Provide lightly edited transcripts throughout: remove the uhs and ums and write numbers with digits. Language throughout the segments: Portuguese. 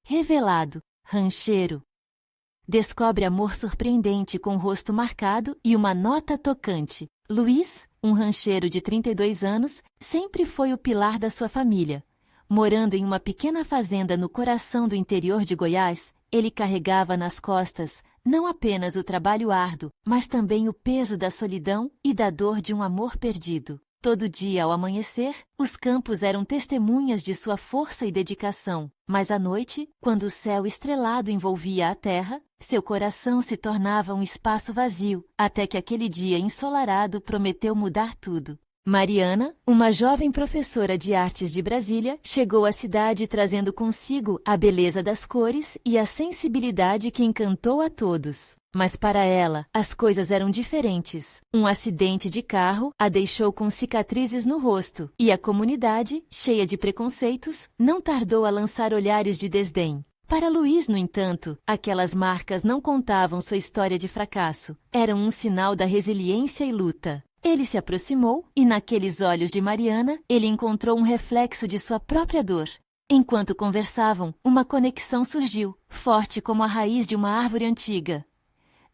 revelado, rancheiro. Descobre amor surpreendente com o rosto marcado e uma nota tocante. Luiz, um rancheiro de 32 anos, sempre foi o pilar da sua família. Morando em uma pequena fazenda no coração do interior de Goiás, ele carregava nas costas não apenas o trabalho árduo, mas também o peso da solidão e da dor de um amor perdido. Todo dia ao amanhecer, os campos eram testemunhas de sua força e dedicação, mas à noite, quando o céu estrelado envolvia a terra, seu coração se tornava um espaço vazio, até que aquele dia ensolarado prometeu mudar tudo. Mariana, uma jovem professora de artes de Brasília, chegou à cidade trazendo consigo a beleza das cores e a sensibilidade que encantou a todos. Mas para ela, as coisas eram diferentes. Um acidente de carro a deixou com cicatrizes no rosto, e a comunidade, cheia de preconceitos, não tardou a lançar olhares de desdém. Para Luiz, no entanto, aquelas marcas não contavam sua história de fracasso. Eram um sinal da resiliência e luta. Ele se aproximou e, naqueles olhos de Mariana, ele encontrou um reflexo de sua própria dor. Enquanto conversavam, uma conexão surgiu, forte como a raiz de uma árvore antiga.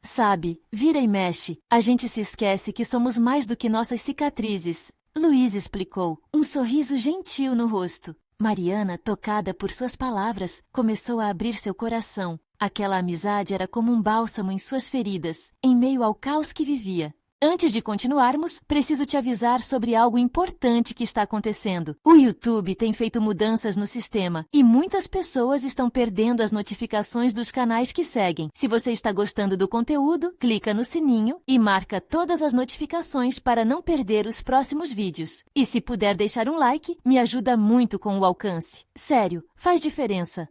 Sabe, vira e mexe, a gente se esquece que somos mais do que nossas cicatrizes, Luiz explicou, um sorriso gentil no rosto. Mariana, tocada por suas palavras, começou a abrir seu coração. Aquela amizade era como um bálsamo em suas feridas, em meio ao caos que vivia. Antes de continuarmos, preciso te avisar sobre algo importante que está acontecendo. O YouTube tem feito mudanças no sistema e muitas pessoas estão perdendo as notificações dos canais que seguem. Se você está gostando do conteúdo, clica no sininho e marca todas as notificações para não perder os próximos vídeos. E se puder deixar um like, me ajuda muito com o alcance. Sério, faz diferença.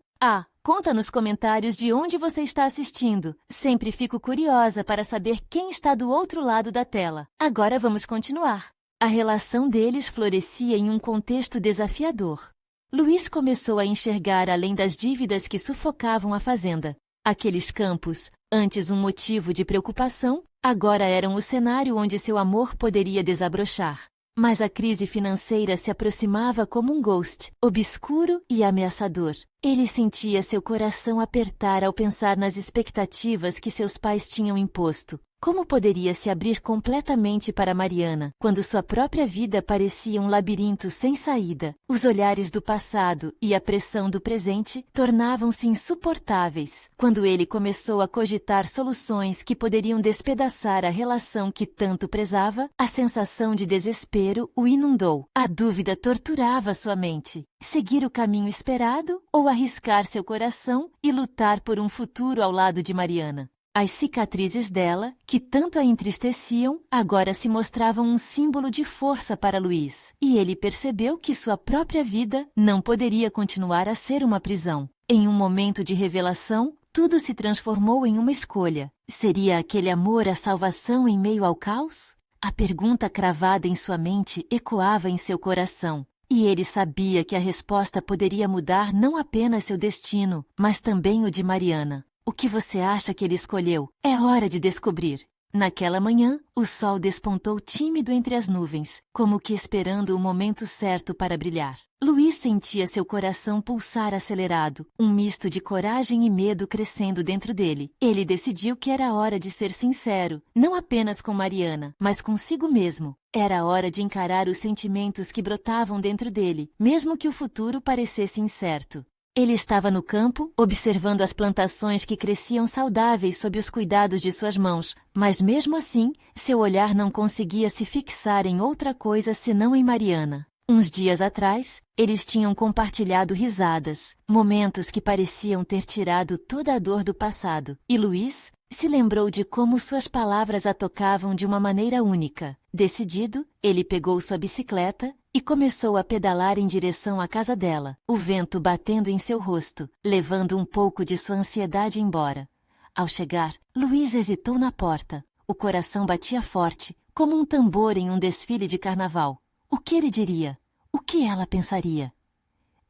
Conta nos comentários de onde você está assistindo. Sempre fico curiosa para saber quem está do outro lado da tela. Agora vamos continuar. A relação deles florescia em um contexto desafiador. Luiz começou a enxergar além das dívidas que sufocavam a fazenda. Aqueles campos, antes um motivo de preocupação, agora eram o cenário onde seu amor poderia desabrochar. Mas a crise financeira se aproximava como um ghost, obscuro e ameaçador. Ele sentia seu coração apertar ao pensar nas expectativas que seus pais tinham imposto. Como poderia se abrir completamente para Mariana, quando sua própria vida parecia um labirinto sem saída? Os olhares do passado e a pressão do presente tornavam-se insuportáveis. Quando ele começou a cogitar soluções que poderiam despedaçar a relação que tanto prezava, a sensação de desespero o inundou. A dúvida torturava sua mente. Seguir o caminho esperado ou arriscar seu coração e lutar por um futuro ao lado de Mariana? As cicatrizes dela, que tanto a entristeciam, agora se mostravam um símbolo de força para Luiz. E ele percebeu que sua própria vida não poderia continuar a ser uma prisão. Em um momento de revelação, tudo se transformou em uma escolha. Seria aquele amor a salvação em meio ao caos? A pergunta cravada em sua mente ecoava em seu coração. E ele sabia que a resposta poderia mudar não apenas seu destino, mas também o de Mariana. O que você acha que ele escolheu? É hora de descobrir. Naquela manhã, o sol despontou tímido entre as nuvens, como que esperando o momento certo para brilhar. Luiz sentia seu coração pulsar acelerado, um misto de coragem e medo crescendo dentro dele. Ele decidiu que era hora de ser sincero, não apenas com Mariana, mas consigo mesmo. Era hora de encarar os sentimentos que brotavam dentro dele, mesmo que o futuro parecesse incerto. Ele estava no campo, observando as plantações que cresciam saudáveis sob os cuidados de suas mãos, mas mesmo assim, seu olhar não conseguia se fixar em outra coisa senão em Mariana. Uns dias atrás, eles tinham compartilhado risadas, momentos que pareciam ter tirado toda a dor do passado, e Luiz se lembrou de como suas palavras a tocavam de uma maneira única. Decidido, ele pegou sua bicicleta e começou a pedalar em direção à casa dela, o vento batendo em seu rosto, levando um pouco de sua ansiedade embora. Ao chegar, Luiz hesitou na porta. O coração batia forte, como um tambor em um desfile de carnaval. O que ele diria? O que ela pensaria?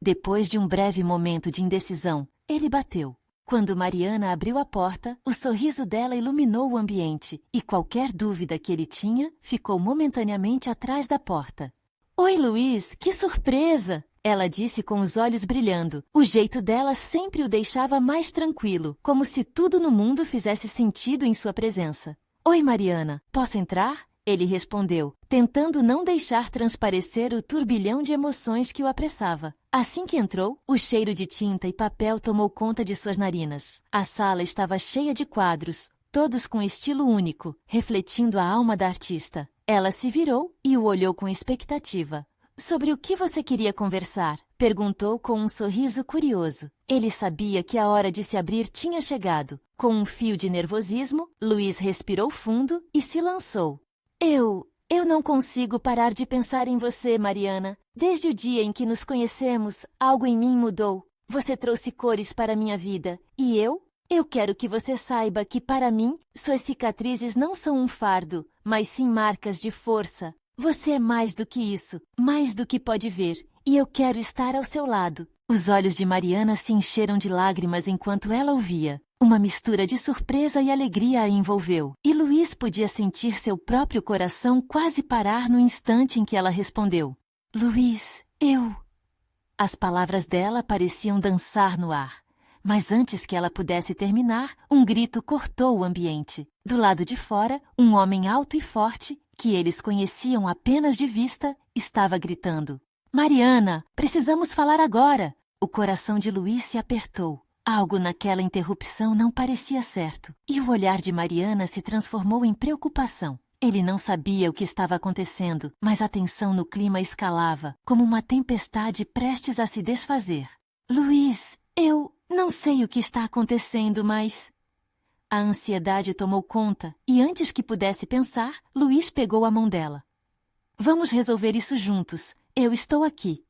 Depois de um breve momento de indecisão, ele bateu. Quando Mariana abriu a porta, o sorriso dela iluminou o ambiente, e qualquer dúvida que ele tinha ficou momentaneamente atrás da porta. Oi, Luiz, que surpresa! ela disse com os olhos brilhando. O jeito dela sempre o deixava mais tranquilo, como se tudo no mundo fizesse sentido em sua presença. Oi, Mariana, posso entrar? Ele respondeu, tentando não deixar transparecer o turbilhão de emoções que o apressava. Assim que entrou, o cheiro de tinta e papel tomou conta de suas narinas. A sala estava cheia de quadros, todos com estilo único, refletindo a alma da artista. Ela se virou e o olhou com expectativa. Sobre o que você queria conversar? Perguntou com um sorriso curioso. Ele sabia que a hora de se abrir tinha chegado. Com um fio de nervosismo, Luiz respirou fundo e se lançou. Eu não consigo parar de pensar em você, Mariana. Desde o dia em que nos conhecemos, algo em mim mudou. Você trouxe cores para minha vida. E eu quero que você saiba que, para mim, suas cicatrizes não são um fardo, mas sim marcas de força. Você é mais do que isso, mais do que pode ver. E eu quero estar ao seu lado. Os olhos de Mariana se encheram de lágrimas enquanto ela ouvia. Uma mistura de surpresa e alegria a envolveu, e Luiz podia sentir seu próprio coração quase parar no instante em que ela respondeu. Luiz, eu... As palavras dela pareciam dançar no ar, mas antes que ela pudesse terminar, um grito cortou o ambiente. Do lado de fora, um homem alto e forte, que eles conheciam apenas de vista, estava gritando. Mariana, precisamos falar agora! O coração de Luiz se apertou. Algo naquela interrupção não parecia certo, e o olhar de Mariana se transformou em preocupação. Ele não sabia o que estava acontecendo, mas a tensão no clima escalava, como uma tempestade prestes a se desfazer. Luiz, eu não sei o que está acontecendo, mas... A ansiedade tomou conta, e antes que pudesse pensar, Luiz pegou a mão dela. Vamos resolver isso juntos. Eu estou aqui.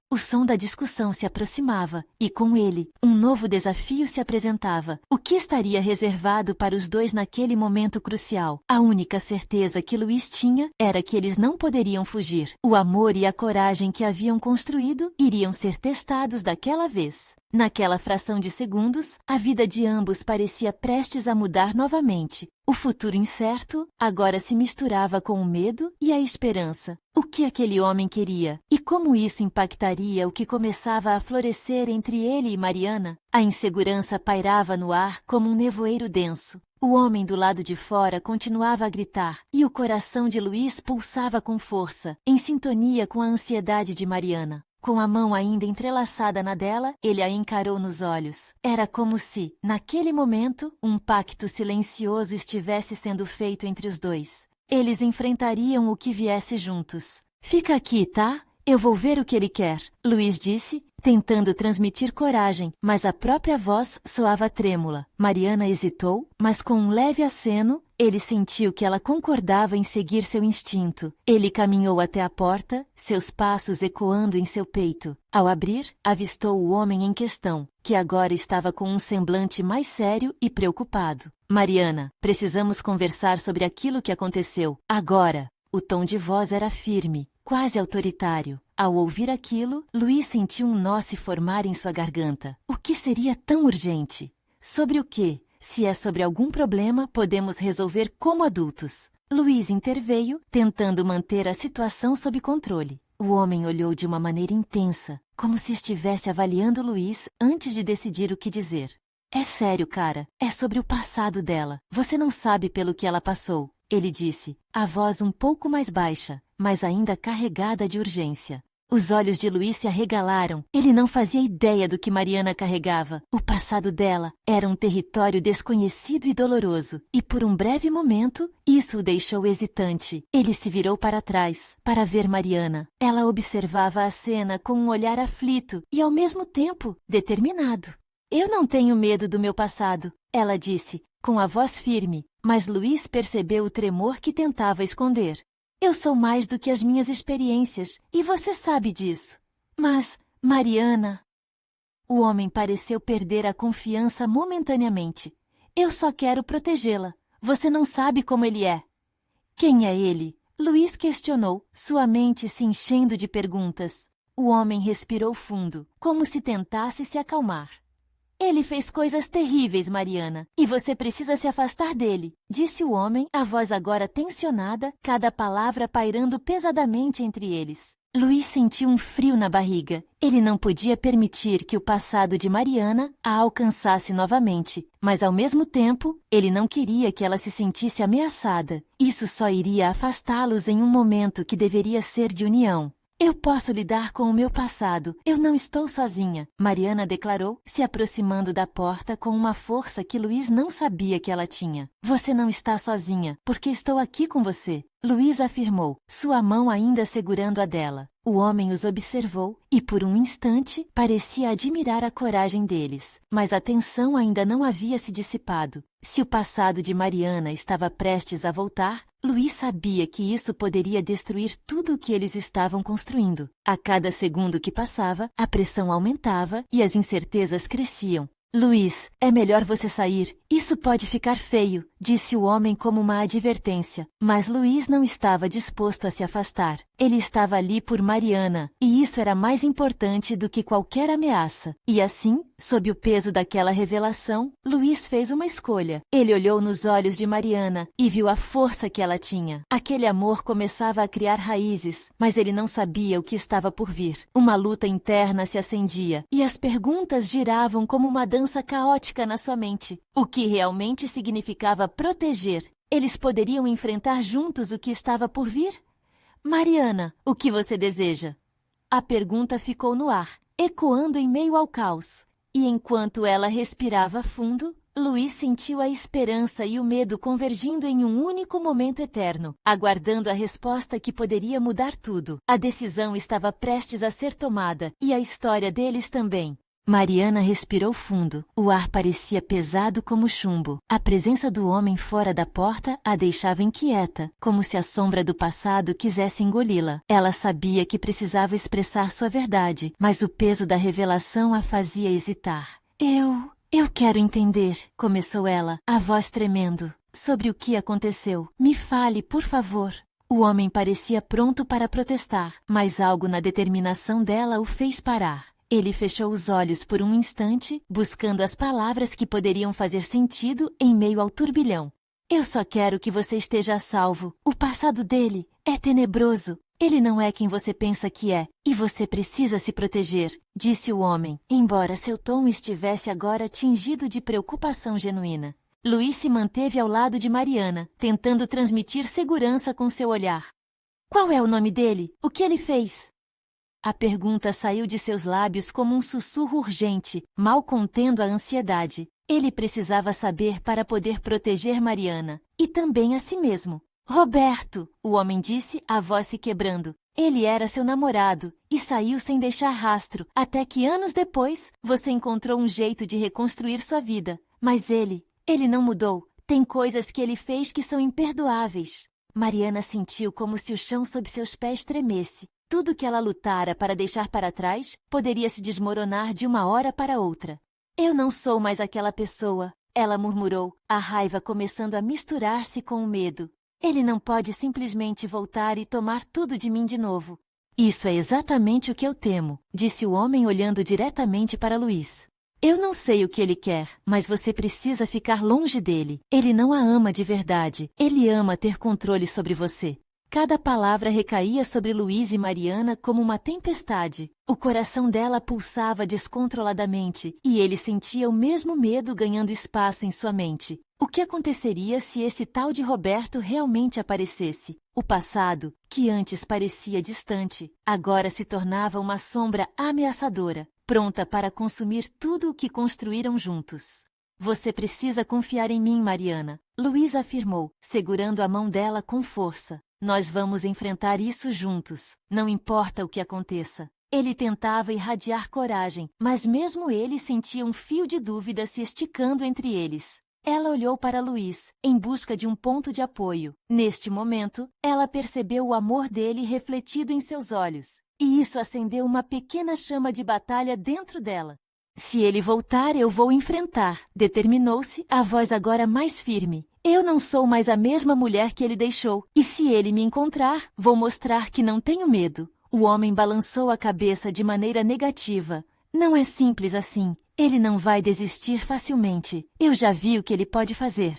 O som da discussão se aproximava, e com ele, um novo desafio se apresentava. O que estaria reservado para os dois naquele momento crucial? A única certeza que Luiz tinha era que eles não poderiam fugir. O amor e a coragem que haviam construído iriam ser testados daquela vez. Naquela fração de segundos, a vida de ambos parecia prestes a mudar novamente. O futuro incerto agora se misturava com o medo e a esperança. O que aquele homem queria? E como isso impactaria o que começava a florescer entre ele e Mariana? A insegurança pairava no ar como um nevoeiro denso. O homem do lado de fora continuava a gritar, e o coração de Luiz pulsava com força, em sintonia com a ansiedade de Mariana. Com a mão ainda entrelaçada na dela, ele a encarou nos olhos. Era como se, naquele momento, um pacto silencioso estivesse sendo feito entre os dois. Eles enfrentariam o que viesse juntos. Fica aqui, tá? Eu vou ver o que ele quer, Luiz disse, tentando transmitir coragem, mas a própria voz soava trêmula. Mariana hesitou, mas com um leve aceno, ele sentiu que ela concordava em seguir seu instinto. Ele caminhou até a porta, seus passos ecoando em seu peito. Ao abrir, avistou o homem em questão, que agora estava com um semblante mais sério e preocupado. Mariana, precisamos conversar sobre aquilo que aconteceu. Agora! O tom de voz era firme, quase autoritário. Ao ouvir aquilo, Luiz sentiu um nó se formar em sua garganta. O que seria tão urgente? Sobre o quê? Se é sobre algum problema, podemos resolver como adultos. Luiz interveio, tentando manter a situação sob controle. O homem olhou de uma maneira intensa, como se estivesse avaliando Luiz antes de decidir o que dizer. É sério, cara. É sobre o passado dela. Você não sabe pelo que ela passou. Ele disse, a voz um pouco mais baixa, mas ainda carregada de urgência. Os olhos de Luiz se arregalaram. Ele não fazia ideia do que Mariana carregava. O passado dela era um território desconhecido e doloroso. E por um breve momento, isso o deixou hesitante. Ele se virou para trás, para ver Mariana. Ela observava a cena com um olhar aflito e, ao mesmo tempo, determinado. Eu não tenho medo do meu passado, ela disse, com a voz firme, mas Luiz percebeu o tremor que tentava esconder. Eu sou mais do que as minhas experiências, e você sabe disso. Mas, Mariana... O homem pareceu perder a confiança momentaneamente. Eu só quero protegê-la. Você não sabe como ele é. Quem é ele? Luiz questionou, sua mente se enchendo de perguntas. O homem respirou fundo, como se tentasse se acalmar. Ele fez coisas terríveis, Mariana, e você precisa se afastar dele, disse o homem, a voz agora tensionada, cada palavra pairando pesadamente entre eles. Luiz sentiu um frio na barriga. Ele não podia permitir que o passado de Mariana a alcançasse novamente, mas ao mesmo tempo, ele não queria que ela se sentisse ameaçada. Isso só iria afastá-los em um momento que deveria ser de união. Eu posso lidar com o meu passado. Eu não estou sozinha, Mariana declarou, se aproximando da porta com uma força que Luiz não sabia que ela tinha. Você não está sozinha, porque estou aqui com você, Luiz afirmou, sua mão ainda segurando a dela. O homem os observou e, por um instante, parecia admirar a coragem deles. Mas a tensão ainda não havia se dissipado. Se o passado de Mariana estava prestes a voltar, Luiz sabia que isso poderia destruir tudo o que eles estavam construindo. A cada segundo que passava, a pressão aumentava e as incertezas cresciam. Luiz, é melhor você sair. Isso pode ficar feio, disse o homem como uma advertência. Mas Luiz não estava disposto a se afastar. Ele estava ali por Mariana, e isso era mais importante do que qualquer ameaça. E assim, sob o peso daquela revelação, Luiz fez uma escolha. Ele olhou nos olhos de Mariana e viu a força que ela tinha. Aquele amor começava a criar raízes, mas ele não sabia o que estava por vir. Uma luta interna se acendia, e as perguntas giravam como uma dança caótica na sua mente. O que realmente significava proteger? Eles poderiam enfrentar juntos o que estava por vir? Mariana, o que você deseja? A pergunta ficou no ar, ecoando em meio ao caos. E enquanto ela respirava fundo, Luiz sentiu a esperança e o medo convergindo em um único momento eterno, aguardando a resposta que poderia mudar tudo. A decisão estava prestes a ser tomada, e a história deles também. Mariana respirou fundo. O ar parecia pesado como chumbo. A presença do homem fora da porta a deixava inquieta, como se a sombra do passado quisesse engoli-la. Ela sabia que precisava expressar sua verdade, mas o peso da revelação a fazia hesitar. Eu quero entender, começou ela, a voz tremendo. Sobre o que aconteceu. Me fale, por favor. O homem parecia pronto para protestar, mas algo na determinação dela o fez parar. Ele fechou os olhos por um instante, buscando as palavras que poderiam fazer sentido em meio ao turbilhão. Eu só quero que você esteja a salvo. O passado dele é tenebroso. Ele não é quem você pensa que é, e você precisa se proteger, disse o homem, embora seu tom estivesse agora tingido de preocupação genuína. Luiz se manteve ao lado de Mariana, tentando transmitir segurança com seu olhar. Qual é o nome dele? O que ele fez? A pergunta saiu de seus lábios como um sussurro urgente, mal contendo a ansiedade. Ele precisava saber para poder proteger Mariana, e também a si mesmo. Roberto, o homem disse, a voz se quebrando. Ele era seu namorado, e saiu sem deixar rastro, até que anos depois, você encontrou um jeito de reconstruir sua vida. Mas ele não mudou. Tem coisas que ele fez que são imperdoáveis. Mariana sentiu como se o chão sob seus pés tremesse. Tudo que ela lutara para deixar para trás poderia se desmoronar de uma hora para outra. Eu não sou mais aquela pessoa, ela murmurou, a raiva começando a misturar-se com o medo. Ele não pode simplesmente voltar e tomar tudo de mim de novo. Isso é exatamente o que eu temo, disse o homem olhando diretamente para Luiz. Eu não sei o que ele quer, mas você precisa ficar longe dele. Ele não a ama de verdade, ele ama ter controle sobre você. Cada palavra recaía sobre Luiz e Mariana como uma tempestade. O coração dela pulsava descontroladamente e ele sentia o mesmo medo ganhando espaço em sua mente. O que aconteceria se esse tal de Roberto realmente aparecesse? O passado, que antes parecia distante, agora se tornava uma sombra ameaçadora, pronta para consumir tudo o que construíram juntos. Você precisa confiar em mim, Mariana, Luiz afirmou, segurando a mão dela com força. Nós vamos enfrentar isso juntos, não importa o que aconteça. Ele tentava irradiar coragem, mas mesmo ele sentia um fio de dúvida se esticando entre eles. Ela olhou para Luiz, em busca de um ponto de apoio. Neste momento, ela percebeu o amor dele refletido em seus olhos, e isso acendeu uma pequena chama de batalha dentro dela. Se ele voltar, eu vou enfrentar, determinou-se, a voz agora mais firme. Eu não sou mais a mesma mulher que ele deixou, e se ele me encontrar, vou mostrar que não tenho medo. O homem balançou a cabeça de maneira negativa. Não é simples assim. Ele não vai desistir facilmente. Eu já vi o que ele pode fazer.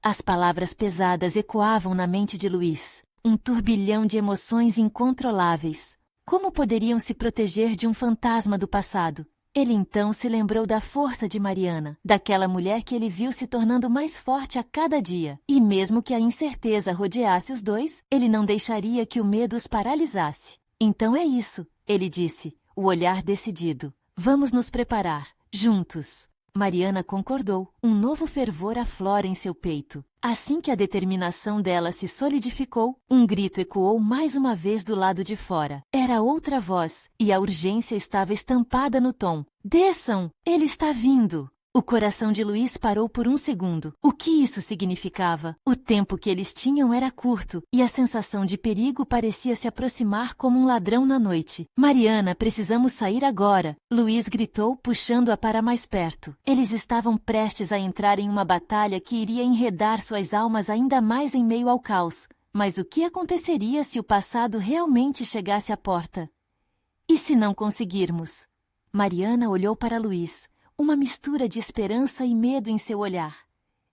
As palavras pesadas ecoavam na mente de Luiz. um turbilhão de emoções incontroláveis. Como poderiam se proteger de um fantasma do passado? Ele então se lembrou da força de Mariana, daquela mulher que ele viu se tornando mais forte a cada dia. E mesmo que a incerteza rodeasse os dois, ele não deixaria que o medo os paralisasse. Então é isso, ele disse, o olhar decidido. Vamos nos preparar, juntos. Mariana concordou, um novo fervor aflora em seu peito. Assim que a determinação dela se solidificou, um grito ecoou mais uma vez do lado de fora. Era outra voz, e a urgência estava estampada no tom. Desçam! Ele está vindo! O coração de Luiz parou por um segundo. O que isso significava? O tempo que eles tinham era curto, e a sensação de perigo parecia se aproximar como um ladrão na noite. Mariana, precisamos sair agora! Luiz gritou, puxando-a para mais perto. Eles estavam prestes a entrar em uma batalha que iria enredar suas almas ainda mais em meio ao caos. Mas o que aconteceria se o passado realmente chegasse à porta? E se não conseguirmos? Mariana olhou para Luiz. Uma mistura de esperança e medo em seu olhar.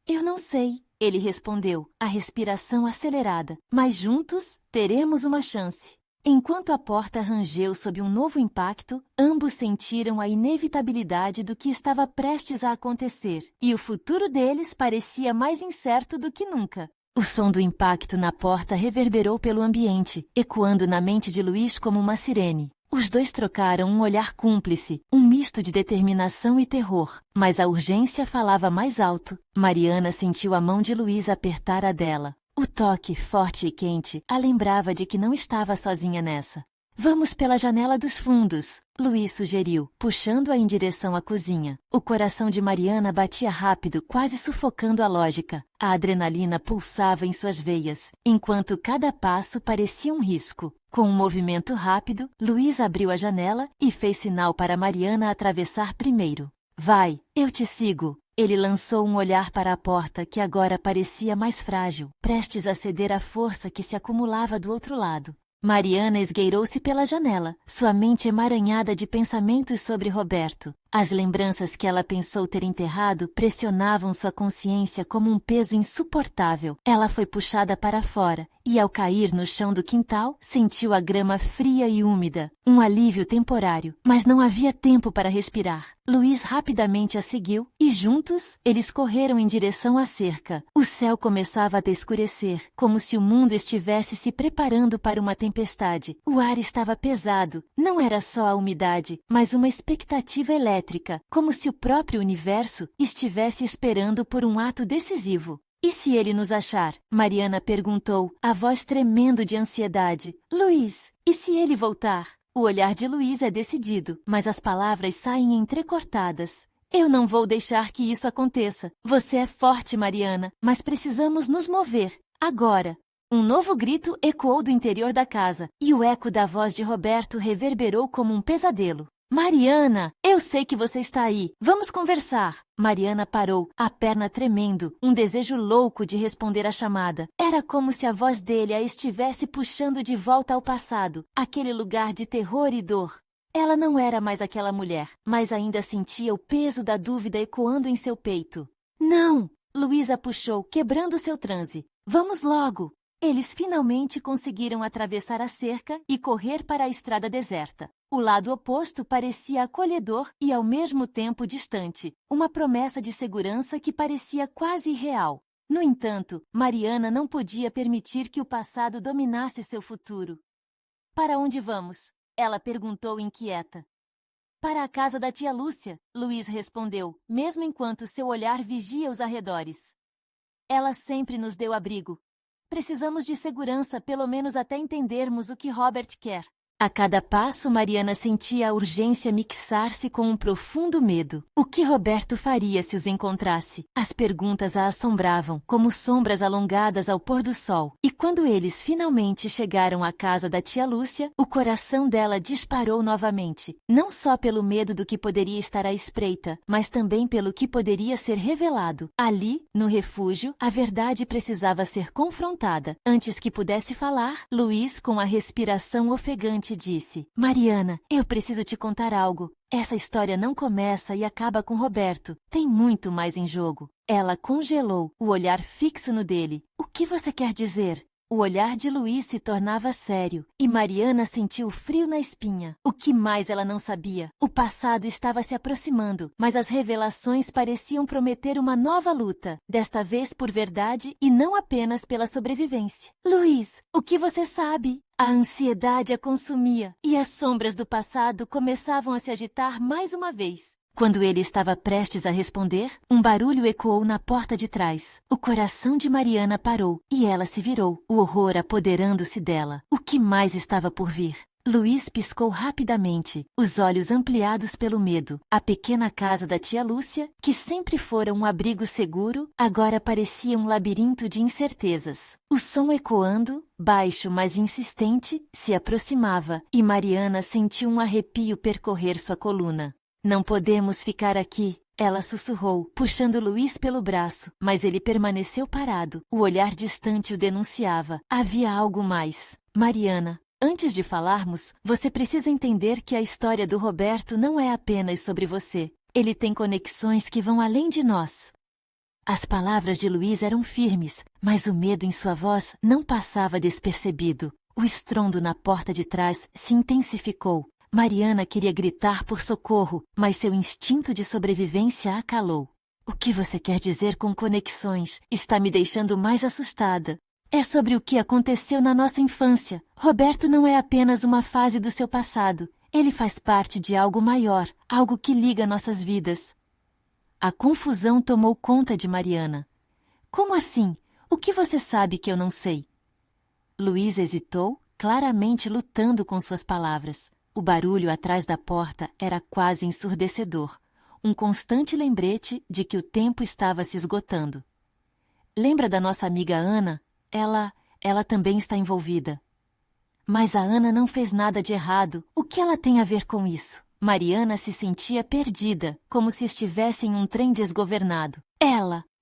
Eu não sei, ele respondeu, a respiração acelerada, mas juntos teremos uma chance. Enquanto a porta rangeu sob um novo impacto, ambos sentiram a inevitabilidade do que estava prestes a acontecer, e o futuro deles parecia mais incerto do que nunca. O som do impacto na porta reverberou pelo ambiente, ecoando na mente de Luiz como uma sirene. Os dois trocaram um olhar cúmplice, um misto de determinação e terror, mas a urgência falava mais alto. Mariana sentiu a mão de Luiz apertar a dela. O toque, forte e quente, a lembrava de que não estava sozinha nessa. Vamos pela janela dos fundos, Luiz sugeriu, puxando-a em direção à cozinha. O coração de Mariana batia rápido, quase sufocando a lógica. A adrenalina pulsava em suas veias, enquanto cada passo parecia um risco. Com um movimento rápido, Luiz abriu a janela e fez sinal para Mariana atravessar primeiro. Vai, eu te sigo. Ele lançou um olhar para a porta que agora parecia mais frágil, prestes a ceder à força que se acumulava do outro lado. Mariana esgueirou-se pela janela, sua mente emaranhada de pensamentos sobre Roberto. As lembranças que ela pensou ter enterrado pressionavam sua consciência como um peso insuportável. Ela foi puxada para fora e, ao cair no chão do quintal, sentiu a grama fria e úmida. Um alívio temporário, mas não havia tempo para respirar. Luiz rapidamente a seguiu e, juntos, eles correram em direção à cerca. O céu começava a escurecer, como se o mundo estivesse se preparando para uma tempestade. O ar estava pesado. Não era só a umidade, mas uma expectativa elétrica, como se o próprio universo estivesse esperando por um ato decisivo. E se ele nos achar? Mariana perguntou, a voz tremendo de ansiedade. Luiz, e se ele voltar? O olhar de Luiz é decidido, mas as palavras saem entrecortadas. Eu não vou deixar que isso aconteça. Você é forte, Mariana, mas precisamos nos mover. Agora. Um novo grito ecoou do interior da casa, e o eco da voz de Roberto reverberou como um pesadelo. Mariana, eu sei que você está aí. Vamos conversar. Mariana parou, a perna tremendo, um desejo louco de responder à chamada. Era como se a voz dele a estivesse puxando de volta ao passado, aquele lugar de terror e dor. Ela não era mais aquela mulher, mas ainda sentia o peso da dúvida ecoando em seu peito. Não! Luísa puxou, quebrando seu transe. Vamos logo! Eles finalmente conseguiram atravessar a cerca e correr para a estrada deserta. O lado oposto parecia acolhedor e ao mesmo tempo distante, uma promessa de segurança que parecia quase irreal. No entanto, Mariana não podia permitir que o passado dominasse seu futuro. Para onde vamos? Ela perguntou inquieta. Para a casa da tia Lúcia, Luiz respondeu, mesmo enquanto seu olhar vigia os arredores. Ela sempre nos deu abrigo. Precisamos de segurança, pelo menos até entendermos o que Robert quer. A cada passo, Mariana sentia a urgência mixar-se com um profundo medo. O que Roberto faria se os encontrasse? As perguntas a assombravam, como sombras alongadas ao pôr do sol. E quando eles finalmente chegaram à casa da tia Lúcia, o coração dela disparou novamente. Não só pelo medo do que poderia estar à espreita, mas também pelo que poderia ser revelado. Ali, no refúgio, a verdade precisava ser confrontada. Antes que pudesse falar, Luiz, com a respiração ofegante, disse: Mariana, eu preciso te contar algo. Essa história não começa e acaba com Roberto. Tem muito mais em jogo. Ela congelou, o olhar fixo no dele. O que você quer dizer? O olhar de Luiz se tornava sério, e Mariana sentiu frio na espinha. O que mais ela não sabia? O passado estava se aproximando, mas as revelações pareciam prometer uma nova luta, desta vez por verdade e não apenas pela sobrevivência. Luiz, o que você sabe? A ansiedade a consumia, e as sombras do passado começavam a se agitar mais uma vez. Quando ele estava prestes a responder, um barulho ecoou na porta de trás. O coração de Mariana parou, e ela se virou, o horror apoderando-se dela. O que mais estava por vir? Luiz piscou rapidamente, os olhos ampliados pelo medo. A pequena casa da tia Lúcia, que sempre fora um abrigo seguro, agora parecia um labirinto de incertezas. O som ecoando, baixo mas insistente, se aproximava, e Mariana sentiu um arrepio percorrer sua coluna. Não podemos ficar aqui, ela sussurrou, puxando Luiz pelo braço, mas ele permaneceu parado. O olhar distante o denunciava. Havia algo mais. Mariana, antes de falarmos, você precisa entender que a história do Roberto não é apenas sobre você. Ele tem conexões que vão além de nós. As palavras de Luiz eram firmes, mas o medo em sua voz não passava despercebido. O estrondo na porta de trás se intensificou. Mariana queria gritar por socorro, mas seu instinto de sobrevivência a calou. O que você quer dizer com conexões? Está me deixando mais assustada. É sobre o que aconteceu na nossa infância. Roberto não é apenas uma fase do seu passado. Ele faz parte de algo maior, algo que liga nossas vidas. A confusão tomou conta de Mariana. Como assim? O que você sabe que eu não sei? Luiz hesitou, claramente lutando com suas palavras. O barulho atrás da porta era quase ensurdecedor, um constante lembrete de que o tempo estava se esgotando. Lembra da nossa amiga Ana? Ela também está envolvida. Mas a Ana não fez nada de errado. O que ela tem a ver com isso? Mariana se sentia perdida, como se estivesse em um trem desgovernado.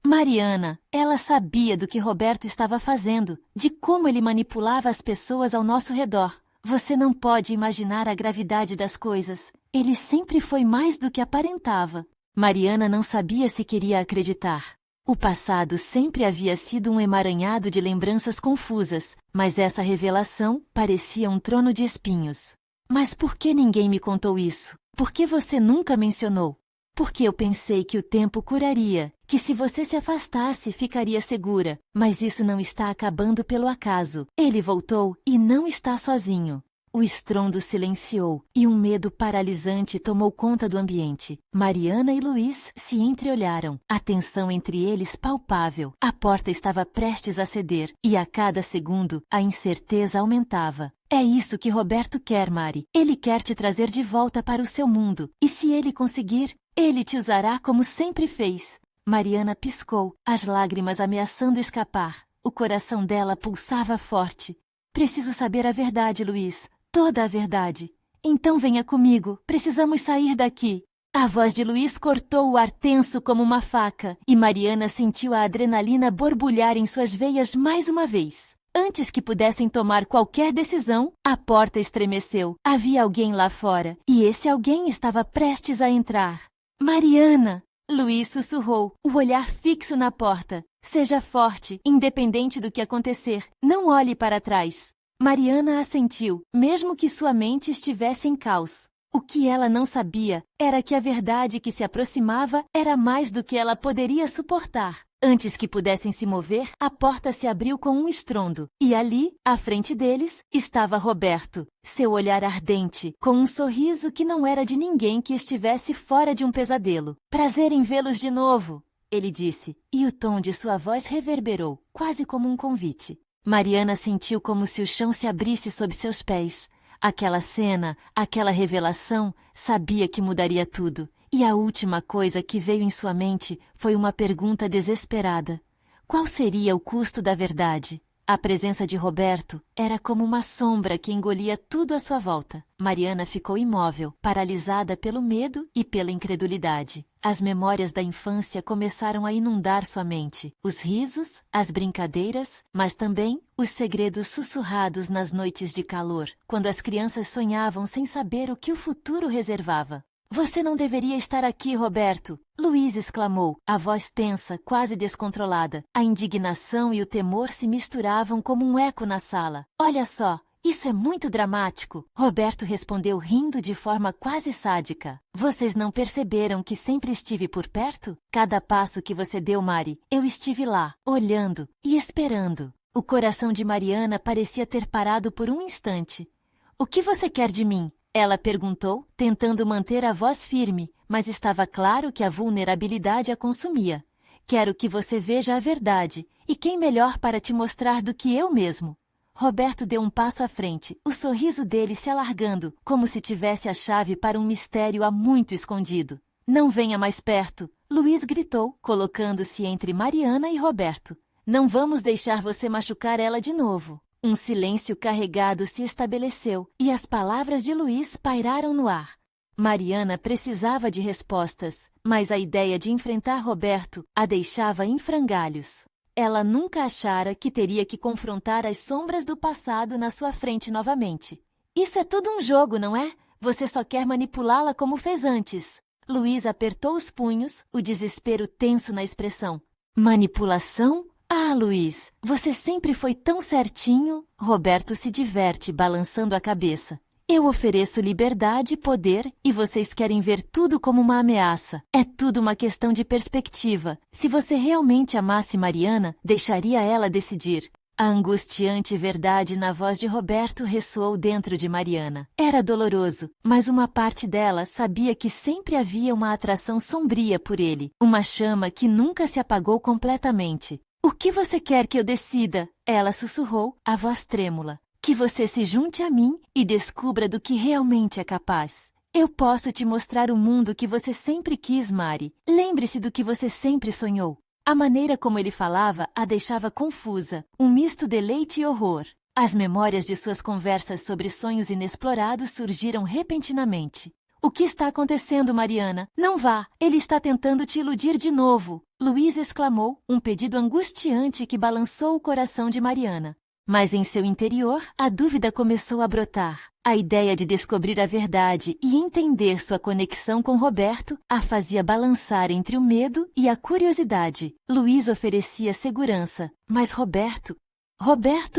Mariana, ela sabia do que Roberto estava fazendo, de como ele manipulava as pessoas ao nosso redor. Você não pode imaginar a gravidade das coisas. Ele sempre foi mais do que aparentava. Mariana não sabia se queria acreditar. O passado sempre havia sido um emaranhado de lembranças confusas, mas essa revelação parecia um trono de espinhos. Mas por que ninguém me contou isso? Por que você nunca mencionou? Porque eu pensei que o tempo curaria, que se você se afastasse ficaria segura, mas isso não está acabando pelo acaso. Ele voltou e não está sozinho. O estrondo silenciou e um medo paralisante tomou conta do ambiente. Mariana e Luiz se entreolharam, a tensão entre eles palpável. A porta estava prestes a ceder e a cada segundo a incerteza aumentava. É isso que Roberto quer, Mari. Ele quer te trazer de volta para o seu mundo. E se ele conseguir, ele te usará como sempre fez. Mariana piscou, as lágrimas ameaçando escapar. O coração dela pulsava forte. Preciso saber a verdade, Luiz. Toda a verdade. Então venha comigo. Precisamos sair daqui. A voz de Luiz cortou o ar tenso como uma faca, e Mariana sentiu a adrenalina borbulhar em suas veias mais uma vez. Antes que pudessem tomar qualquer decisão, a porta estremeceu. Havia alguém lá fora, e esse alguém estava prestes a entrar. Mariana! Luiz sussurrou, o olhar fixo na porta. Seja forte, independente do que acontecer. Não olhe para trás. Mariana assentiu, mesmo que sua mente estivesse em caos. O que ela não sabia era que a verdade que se aproximava era mais do que ela poderia suportar. Antes que pudessem se mover, a porta se abriu com um estrondo. E ali, à frente deles, estava Roberto. Seu olhar ardente, com um sorriso que não era de ninguém que estivesse fora de um pesadelo. Prazer em vê-los de novo, ele disse. E o tom de sua voz reverberou, quase como um convite. Mariana sentiu como se o chão se abrisse sob seus pés. Aquela cena, aquela revelação, sabia que mudaria tudo. E a última coisa que veio em sua mente foi uma pergunta desesperada. Qual seria o custo da verdade? A presença de Roberto era como uma sombra que engolia tudo à sua volta. Mariana ficou imóvel, paralisada pelo medo e pela incredulidade. As memórias da infância começaram a inundar sua mente. Os risos, as brincadeiras, mas também os segredos sussurrados nas noites de calor, quando as crianças sonhavam sem saber o que o futuro reservava. Você não deveria estar aqui, Roberto! Luiz exclamou, a voz tensa, quase descontrolada. A indignação e o temor se misturavam como um eco na sala. Olha só! Isso é muito dramático, Roberto respondeu rindo de forma quase sádica. Vocês não perceberam que sempre estive por perto? Cada passo que você deu, Mari, eu estive lá, olhando e esperando. O coração de Mariana parecia ter parado por um instante. O que você quer de mim? Ela perguntou, tentando manter a voz firme, mas estava claro que a vulnerabilidade a consumia. Quero que você veja a verdade, e quem melhor para te mostrar do que eu mesmo? Roberto deu um passo à frente, o sorriso dele se alargando, como se tivesse a chave para um mistério há muito escondido. Não venha mais perto, Luiz gritou, colocando-se entre Mariana e Roberto. Não vamos deixar você machucar ela de novo. Um silêncio carregado se estabeleceu, e as palavras de Luiz pairaram no ar. Mariana precisava de respostas, mas a ideia de enfrentar Roberto a deixava em frangalhos. Ela nunca achara que teria que confrontar as sombras do passado na sua frente novamente. Isso é tudo um jogo, não é? Você só quer manipulá-la como fez antes. Luiz apertou os punhos, o desespero tenso na expressão. Manipulação? Ah, Luiz, você sempre foi tão certinho. Roberto se diverte, balançando a cabeça. Eu ofereço liberdade e poder e vocês querem ver tudo como uma ameaça. É tudo uma questão de perspectiva. Se você realmente amasse Mariana, deixaria ela decidir. A angustiante verdade na voz de Roberto ressoou dentro de Mariana. Era doloroso, mas uma parte dela sabia que sempre havia uma atração sombria por ele, uma chama que nunca se apagou completamente. O que você quer que eu decida? Ela sussurrou, a voz trêmula. Que você se junte a mim e descubra do que realmente é capaz. Eu posso te mostrar o mundo que você sempre quis, Mari. Lembre-se do que você sempre sonhou. A maneira como ele falava a deixava confusa, um misto de deleite e horror. As memórias de suas conversas sobre sonhos inexplorados surgiram repentinamente. O que está acontecendo, Mariana? Não vá! Ele está tentando te iludir de novo! Luiz exclamou, um pedido angustiante que balançou o coração de Mariana. Mas em seu interior, a dúvida começou a brotar. A ideia de descobrir a verdade e entender sua conexão com Roberto a fazia balançar entre o medo e a curiosidade. Luiz oferecia segurança, mas Roberto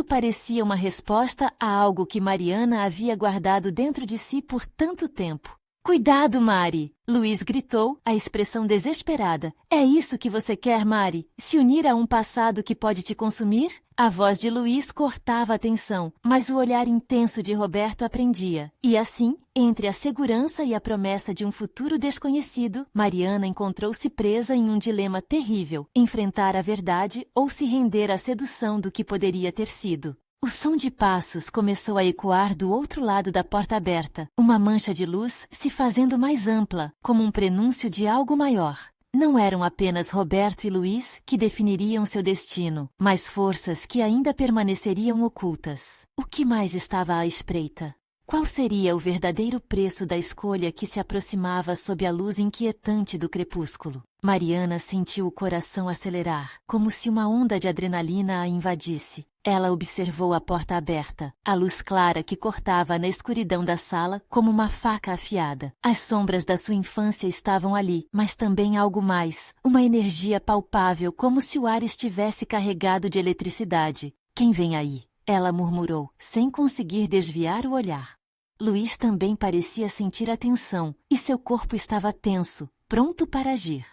parecia uma resposta a algo que Mariana havia guardado dentro de si por tanto tempo. Cuidado, Mari! Luiz gritou, a expressão desesperada. É isso que você quer, Mari? Se unir a um passado que pode te consumir? A voz de Luiz cortava a tensão, mas o olhar intenso de Roberto aprendia. E assim, entre a segurança e a promessa de um futuro desconhecido, Mariana encontrou-se presa em um dilema terrível: enfrentar a verdade ou se render à sedução do que poderia ter sido. O som de passos começou a ecoar do outro lado da porta aberta, uma mancha de luz se fazendo mais ampla, como um prenúncio de algo maior. Não eram apenas Roberto e Luiz que definiriam seu destino, mas forças que ainda permaneceriam ocultas. O que mais estava à espreita? Qual seria o verdadeiro preço da escolha que se aproximava sob a luz inquietante do crepúsculo? Mariana sentiu o coração acelerar, como se uma onda de adrenalina a invadisse. Ela observou a porta aberta, a luz clara que cortava na escuridão da sala como uma faca afiada. As sombras da sua infância estavam ali, mas também algo mais, uma energia palpável como se o ar estivesse carregado de eletricidade. Quem vem aí? Ela murmurou, sem conseguir desviar o olhar. Luiz também parecia sentir a tensão, e seu corpo estava tenso, pronto para agir.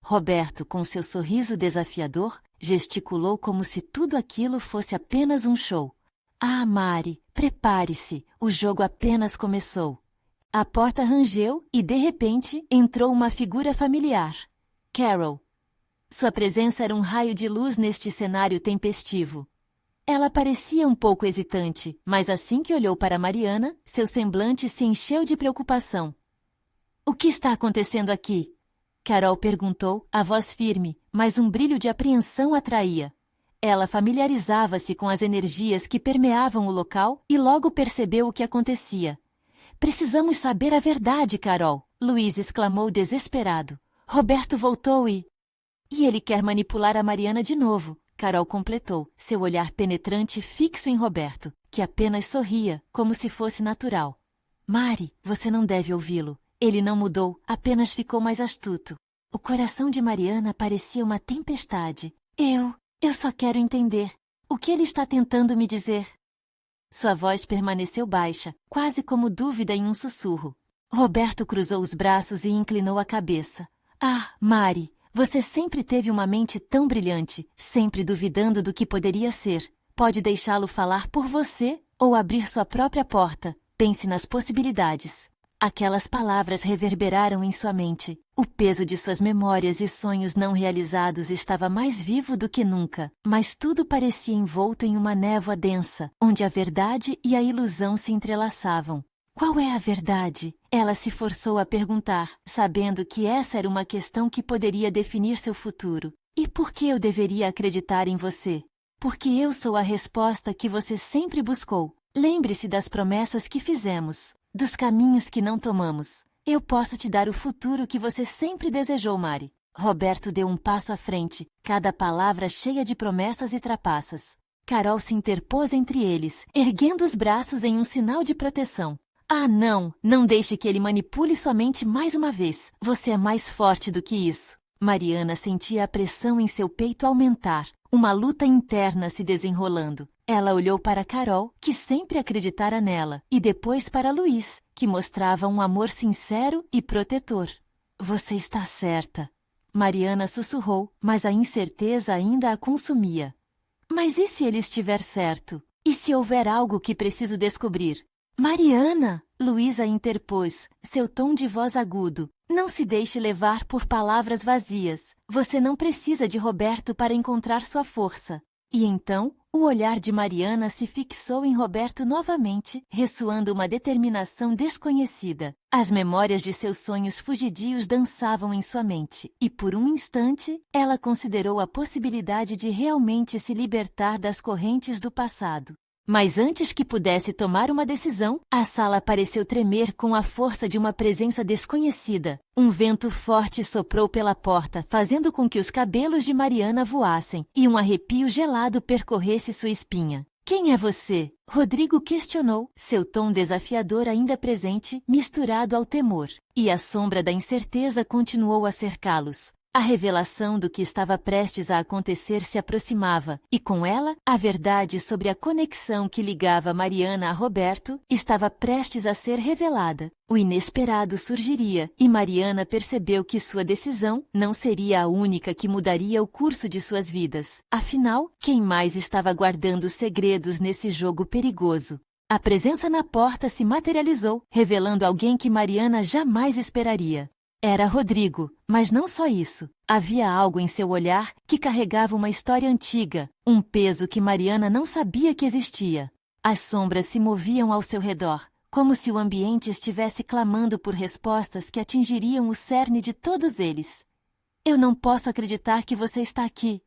Roberto, com seu sorriso desafiador, gesticulou como se tudo aquilo fosse apenas um show. Ah, Mari, prepare-se, o jogo apenas começou. A porta rangeu e, de repente, entrou uma figura familiar. Carol. Sua presença era um raio de luz neste cenário tempestivo. Ela parecia um pouco hesitante, mas assim que olhou para Mariana, seu semblante se encheu de preocupação. — O que está acontecendo aqui? Carol perguntou, a voz firme, mas um brilho de apreensão atraía. Ela familiarizava-se com as energias que permeavam o local e logo percebeu o que acontecia. — Precisamos saber a verdade, Carol! Luiz exclamou desesperado. Roberto voltou e ele quer manipular a Mariana de novo. Carol completou, seu olhar penetrante fixo em Roberto, que apenas sorria, como se fosse natural. — Mari, você não deve ouvi-lo. Ele não mudou, apenas ficou mais astuto. O coração de Mariana parecia uma tempestade. Eu só quero entender. O que ele está tentando me dizer? Sua voz permaneceu baixa, quase como dúvida em um sussurro. Roberto cruzou os braços e inclinou a cabeça. Ah, Mari, você sempre teve uma mente tão brilhante, sempre duvidando do que poderia ser. Pode deixá-lo falar por você ou abrir sua própria porta. Pense nas possibilidades. Aquelas palavras reverberaram em sua mente. O peso de suas memórias e sonhos não realizados estava mais vivo do que nunca, mas tudo parecia envolto em uma névoa densa, onde a verdade e a ilusão se entrelaçavam. Qual é a verdade? Ela se forçou a perguntar, sabendo que essa era uma questão que poderia definir seu futuro. E por que eu deveria acreditar em você? Porque eu sou a resposta que você sempre buscou. Lembre-se das promessas que fizemos, dos caminhos que não tomamos. Eu posso te dar o futuro que você sempre desejou, Mari. Roberto deu um passo à frente, cada palavra cheia de promessas e trapaças. Carol se interpôs entre eles, erguendo os braços em um sinal de proteção. Ah, não! Não deixe que ele manipule sua mente mais uma vez. Você é mais forte do que isso. Mariana sentia a pressão em seu peito aumentar, uma luta interna se desenrolando. Ela olhou para Carol, que sempre acreditara nela, e depois para Luiz, que mostrava um amor sincero e protetor. Você está certa. Mariana sussurrou, mas a incerteza ainda a consumia. Mas e se ele estiver certo? E se houver algo que preciso descobrir? Mariana! Luísa interpôs, seu tom de voz agudo. Não se deixe levar por palavras vazias. Você não precisa de Roberto para encontrar sua força. E então, o olhar de Mariana se fixou em Roberto novamente, ressoando uma determinação desconhecida. As memórias de seus sonhos fugidios dançavam em sua mente, e por um instante, ela considerou a possibilidade de realmente se libertar das correntes do passado. Mas antes que pudesse tomar uma decisão, a sala pareceu tremer com a força de uma presença desconhecida. Um vento forte soprou pela porta, fazendo com que os cabelos de Mariana voassem, e um arrepio gelado percorresse sua espinha. Quem é você? Rodrigo questionou, seu tom desafiador ainda presente, misturado ao temor. E a sombra da incerteza continuou a cercá-los. A revelação do que estava prestes a acontecer se aproximava, e com ela, a verdade sobre a conexão que ligava Mariana a Roberto estava prestes a ser revelada. O inesperado surgiria, e Mariana percebeu que sua decisão não seria a única que mudaria o curso de suas vidas. Afinal, quem mais estava guardando segredos nesse jogo perigoso? A presença na porta se materializou, revelando alguém que Mariana jamais esperaria. Era Rodrigo, mas não só isso. Havia algo em seu olhar que carregava uma história antiga, um peso que Mariana não sabia que existia. As sombras se moviam ao seu redor, como se o ambiente estivesse clamando por respostas que atingiriam o cerne de todos eles. Eu não posso acreditar que você está aqui,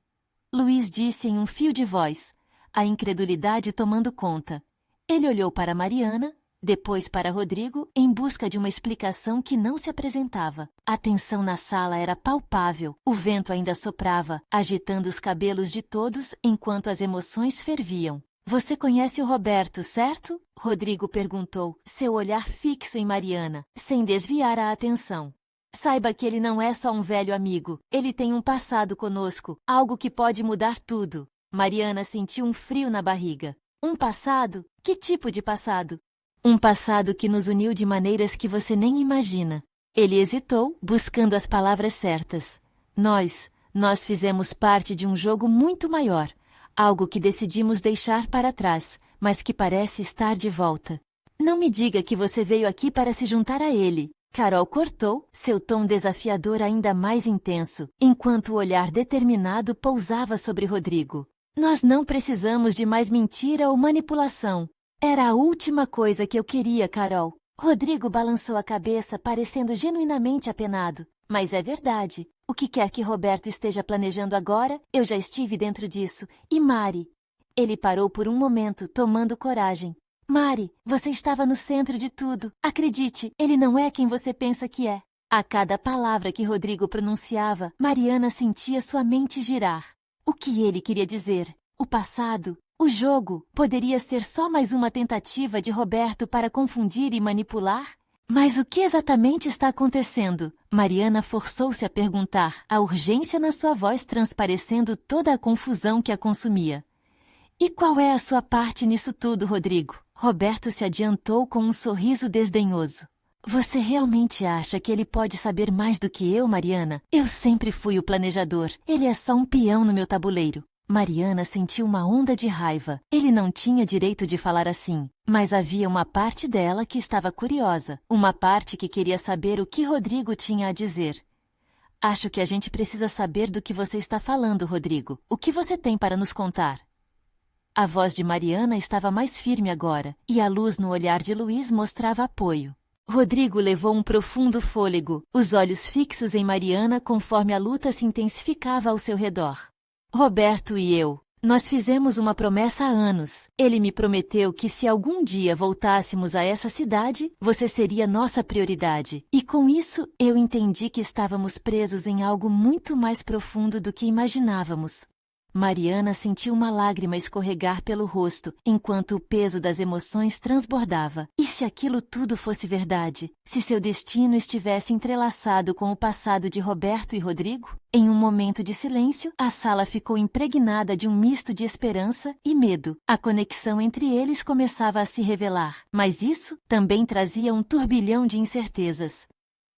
Luiz disse em um fio de voz, a incredulidade tomando conta. Ele olhou para Mariana, depois para Rodrigo, em busca de uma explicação que não se apresentava. A tensão na sala era palpável. O vento ainda soprava, agitando os cabelos de todos enquanto as emoções ferviam. Você conhece o Roberto, certo? Rodrigo perguntou, seu olhar fixo em Mariana, sem desviar a atenção. Saiba que ele não é só um velho amigo. Ele tem um passado conosco, algo que pode mudar tudo. Mariana sentiu um frio na barriga. Um passado? Que tipo de passado? Um passado que nos uniu de maneiras que você nem imagina. Ele hesitou, buscando as palavras certas. Nós fizemos parte de um jogo muito maior, algo que decidimos deixar para trás, mas que parece estar de volta. Não me diga que você veio aqui para se juntar a ele. Carol cortou, seu tom desafiador ainda mais intenso, enquanto o olhar determinado pousava sobre Rodrigo. Nós não precisamos de mais mentira ou manipulação. Era a última coisa que eu queria, Carol. Rodrigo balançou a cabeça, parecendo genuinamente apenado. Mas é verdade. O que quer que Roberto esteja planejando agora, eu já estive dentro disso. E Mari? Ele parou por um momento, tomando coragem. Mari, você estava no centro de tudo. Acredite, ele não é quem você pensa que é. A cada palavra que Rodrigo pronunciava, Mariana sentia sua mente girar. O que ele queria dizer? O passado? O jogo poderia ser só mais uma tentativa de Roberto para confundir e manipular? Mas o que exatamente está acontecendo? Mariana forçou-se a perguntar, a urgência na sua voz transparecendo toda a confusão que a consumia. E qual é a sua parte nisso tudo, Rodrigo? Roberto se adiantou com um sorriso desdenhoso. Você realmente acha que ele pode saber mais do que eu, Mariana? Eu sempre fui o planejador. Ele é só um peão no meu tabuleiro. Mariana sentiu uma onda de raiva. Ele não tinha direito de falar assim. Mas havia uma parte dela que estava curiosa. Uma parte que queria saber o que Rodrigo tinha a dizer. Acho que a gente precisa saber do que você está falando, Rodrigo. O que você tem para nos contar? A voz de Mariana estava mais firme agora, e a luz no olhar de Luiz mostrava apoio. Rodrigo levou um profundo fôlego, os olhos fixos em Mariana conforme a luta se intensificava ao seu redor. Roberto e eu, nós fizemos uma promessa há anos. Ele me prometeu que se algum dia voltássemos a essa cidade, você seria nossa prioridade. E com isso, eu entendi que estávamos presos em algo muito mais profundo do que imaginávamos. Mariana sentiu uma lágrima escorregar pelo rosto, enquanto o peso das emoções transbordava. E se aquilo tudo fosse verdade? Se seu destino estivesse entrelaçado com o passado de Roberto e Rodrigo? Em um momento de silêncio, a sala ficou impregnada de um misto de esperança e medo. A conexão entre eles começava a se revelar, mas isso também trazia um turbilhão de incertezas.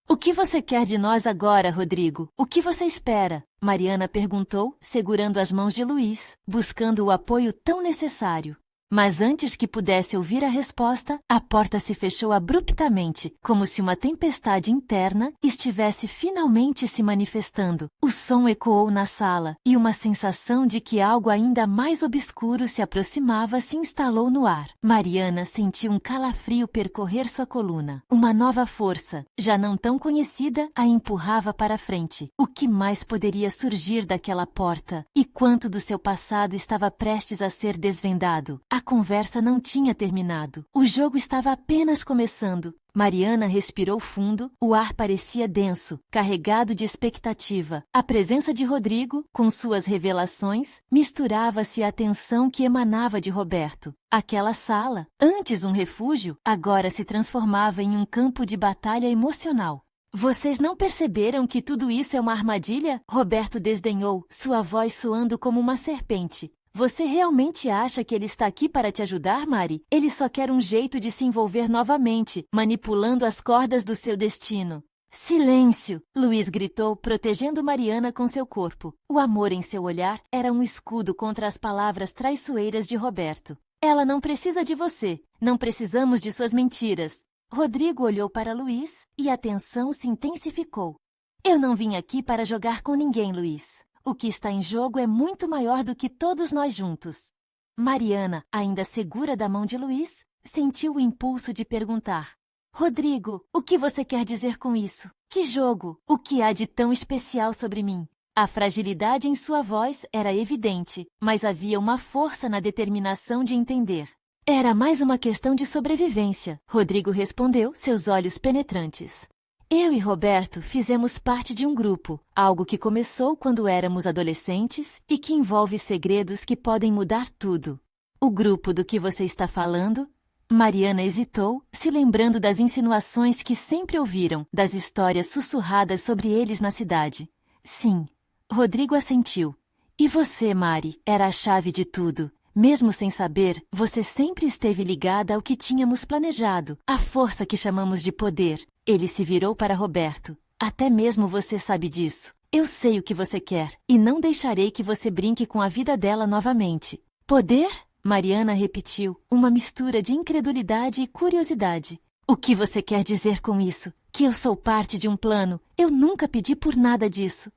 O que você quer de nós agora, Rodrigo? O que você espera? Mariana perguntou, segurando as mãos de Luiz, buscando o apoio tão necessário. Mas antes que pudesse ouvir a resposta, a porta se fechou abruptamente, como se uma tempestade interna estivesse finalmente se manifestando. O som ecoou na sala, e uma sensação de que algo ainda mais obscuro se aproximava se instalou no ar. Mariana sentiu um calafrio percorrer sua coluna. Uma nova força, já não tão conhecida, a empurrava para frente. O que mais poderia surgir daquela porta? E quanto do seu passado estava prestes a ser desvendado? A conversa não tinha terminado. O jogo estava apenas começando. Mariana respirou fundo, o ar parecia denso, carregado de expectativa. A presença de Rodrigo, com suas revelações, misturava-se à tensão que emanava de Roberto. Aquela sala, antes um refúgio, agora se transformava em um campo de batalha emocional. Vocês não perceberam que tudo isso é uma armadilha? Roberto desdenhou, sua voz soando como uma serpente. Você realmente acha que ele está aqui para te ajudar, Mari? Ele só quer um jeito de se envolver novamente, manipulando as cordas do seu destino. Silêncio! Luiz gritou, protegendo Mariana com seu corpo. O amor em seu olhar era um escudo contra as palavras traiçoeiras de Roberto. Ela não precisa de você. Não precisamos de suas mentiras. Rodrigo olhou para Luiz e a tensão se intensificou. Eu não vim aqui para jogar com ninguém, Luiz. O que está em jogo é muito maior do que todos nós juntos. Mariana, ainda segura da mão de Luiz, sentiu o impulso de perguntar. Rodrigo, o que você quer dizer com isso? Que jogo? O que há de tão especial sobre mim? A fragilidade em sua voz era evidente, mas havia uma força na determinação de entender. Era mais uma questão de sobrevivência, Rodrigo respondeu, seus olhos penetrantes. Eu e Roberto fizemos parte de um grupo, algo que começou quando éramos adolescentes e que envolve segredos que podem mudar tudo. O grupo do que você está falando? Mariana hesitou, se lembrando das insinuações que sempre ouviram, das histórias sussurradas sobre eles na cidade. Sim, Rodrigo assentiu. E você, Mari, era a chave de tudo. Mesmo sem saber, você sempre esteve ligada ao que tínhamos planejado, a força que chamamos de poder. Ele se virou para Roberto. Até mesmo você sabe disso. Eu sei o que você quer, e não deixarei que você brinque com a vida dela novamente. Poder? Mariana repetiu, uma mistura de incredulidade e curiosidade. O que você quer dizer com isso? Que eu sou parte de um plano? Eu nunca pedi por nada disso.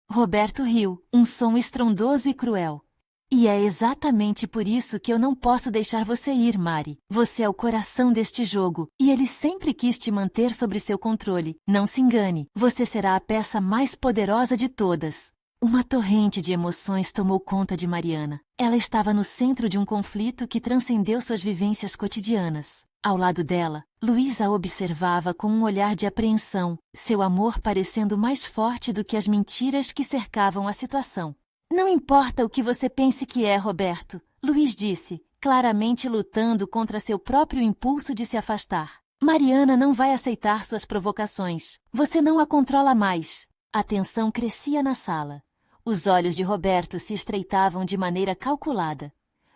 Roberto riu, um som estrondoso e cruel. E é exatamente por isso que eu não posso deixar você ir, Mari. Você é o coração deste jogo, e ele sempre quis te manter sob seu controle. Não se engane, você será a peça mais poderosa de todas. Uma torrente de emoções tomou conta de Mariana. Ela estava no centro de um conflito que transcendeu suas vivências cotidianas. Ao lado dela, Luiz a observava com um olhar de apreensão, seu amor parecendo mais forte do que as mentiras que cercavam a situação. Não importa o que você pense que é, Roberto, Luiz disse, claramente lutando contra seu próprio impulso de se afastar. Mariana não vai aceitar suas provocações. Você não a controla mais. A tensão crescia na sala. Os olhos de Roberto se estreitavam de maneira calculada.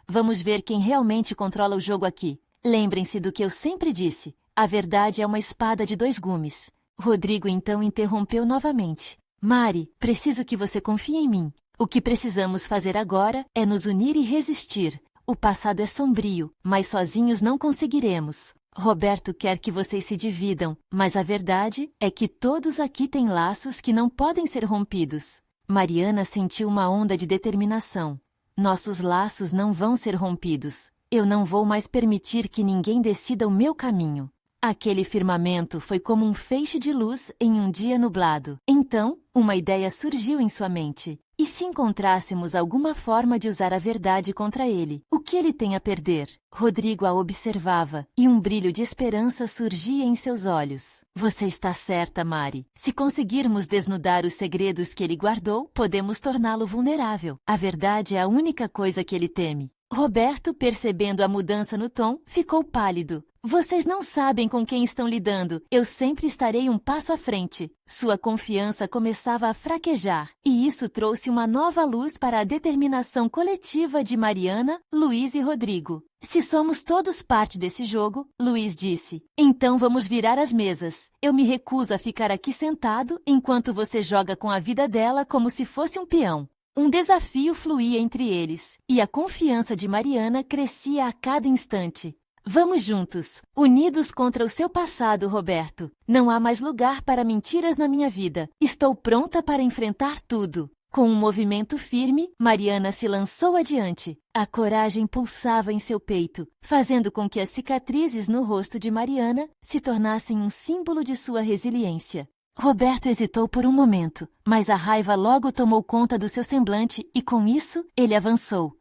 Vamos ver quem realmente controla o jogo aqui. Lembrem-se do que eu sempre disse. A verdade é uma espada de dois gumes. Rodrigo então interrompeu novamente. Mari, preciso que você confie em mim. O que precisamos fazer agora é nos unir e resistir. O passado é sombrio, mas sozinhos não conseguiremos. Roberto quer que vocês se dividam, mas a verdade é que todos aqui têm laços que não podem ser rompidos. Mariana sentiu uma onda de determinação. Nossos laços não vão ser rompidos. Eu não vou mais permitir que ninguém decida o meu caminho. Aquele firmamento foi como um feixe de luz em um dia nublado. Então, uma ideia surgiu em sua mente. E se encontrássemos alguma forma de usar a verdade contra ele? O que ele tem a perder? Rodrigo a observava, e um brilho de esperança surgia em seus olhos. Você está certa, Mari. Se conseguirmos desnudar os segredos que ele guardou, podemos torná-lo vulnerável. A verdade é a única coisa que ele teme. Roberto, percebendo a mudança no tom, ficou pálido. Vocês não sabem com quem estão lidando. Eu sempre estarei um passo à frente. Sua confiança começava a fraquejar, e isso trouxe uma nova luz para a determinação coletiva de Mariana, Luiz e Rodrigo. Se somos todos parte desse jogo, Luiz disse, então vamos virar as mesas. Eu me recuso a ficar aqui sentado enquanto você joga com a vida dela como se fosse um peão. Um desafio fluía entre eles, e a confiança de Mariana crescia a cada instante. Vamos juntos, unidos contra o seu passado, Roberto. Não há mais lugar para mentiras na minha vida. Estou pronta para enfrentar tudo. Com um movimento firme, Mariana se lançou adiante. A coragem pulsava em seu peito, fazendo com que as cicatrizes no rosto de Mariana se tornassem um símbolo de sua resiliência. Roberto hesitou por um momento, mas a raiva logo tomou conta do seu semblante e, com isso, ele avançou.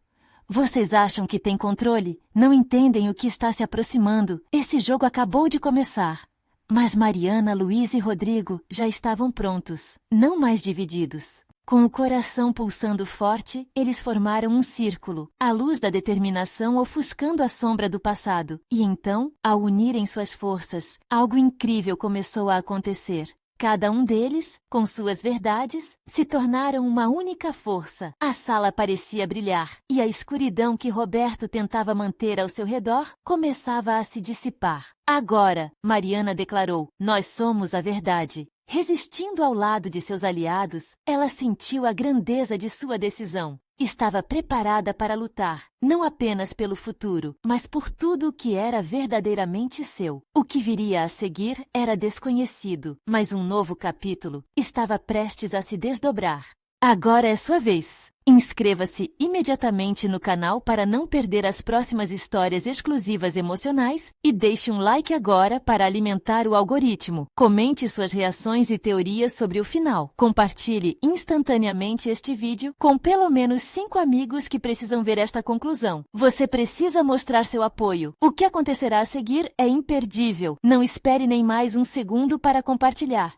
Vocês acham que têm controle? Não entendem o que está se aproximando. Esse jogo acabou de começar. Mas Mariana, Luiz e Rodrigo já estavam prontos, não mais divididos. Com o coração pulsando forte, eles formaram um círculo, a luz da determinação ofuscando a sombra do passado. E então, ao unirem suas forças, algo incrível começou a acontecer. Cada um deles, com suas verdades, se tornaram uma única força. A sala parecia brilhar, e a escuridão que Roberto tentava manter ao seu redor começava a se dissipar. Agora, Mariana declarou, nós somos a verdade. Resistindo ao lado de seus aliados, ela sentiu a grandeza de sua decisão. Estava preparada para lutar, não apenas pelo futuro, mas por tudo o que era verdadeiramente seu. O que viria a seguir era desconhecido, mas um novo capítulo estava prestes a se desdobrar. Agora é sua vez. Inscreva-se imediatamente no canal para não perder as próximas histórias exclusivas emocionais e deixe um like agora para alimentar o algoritmo. Comente suas reações e teorias sobre o final. Compartilhe instantaneamente este vídeo com pelo menos 5 amigos que precisam ver esta conclusão. Você precisa mostrar seu apoio. O que acontecerá a seguir é imperdível. Não espere nem mais um segundo para compartilhar.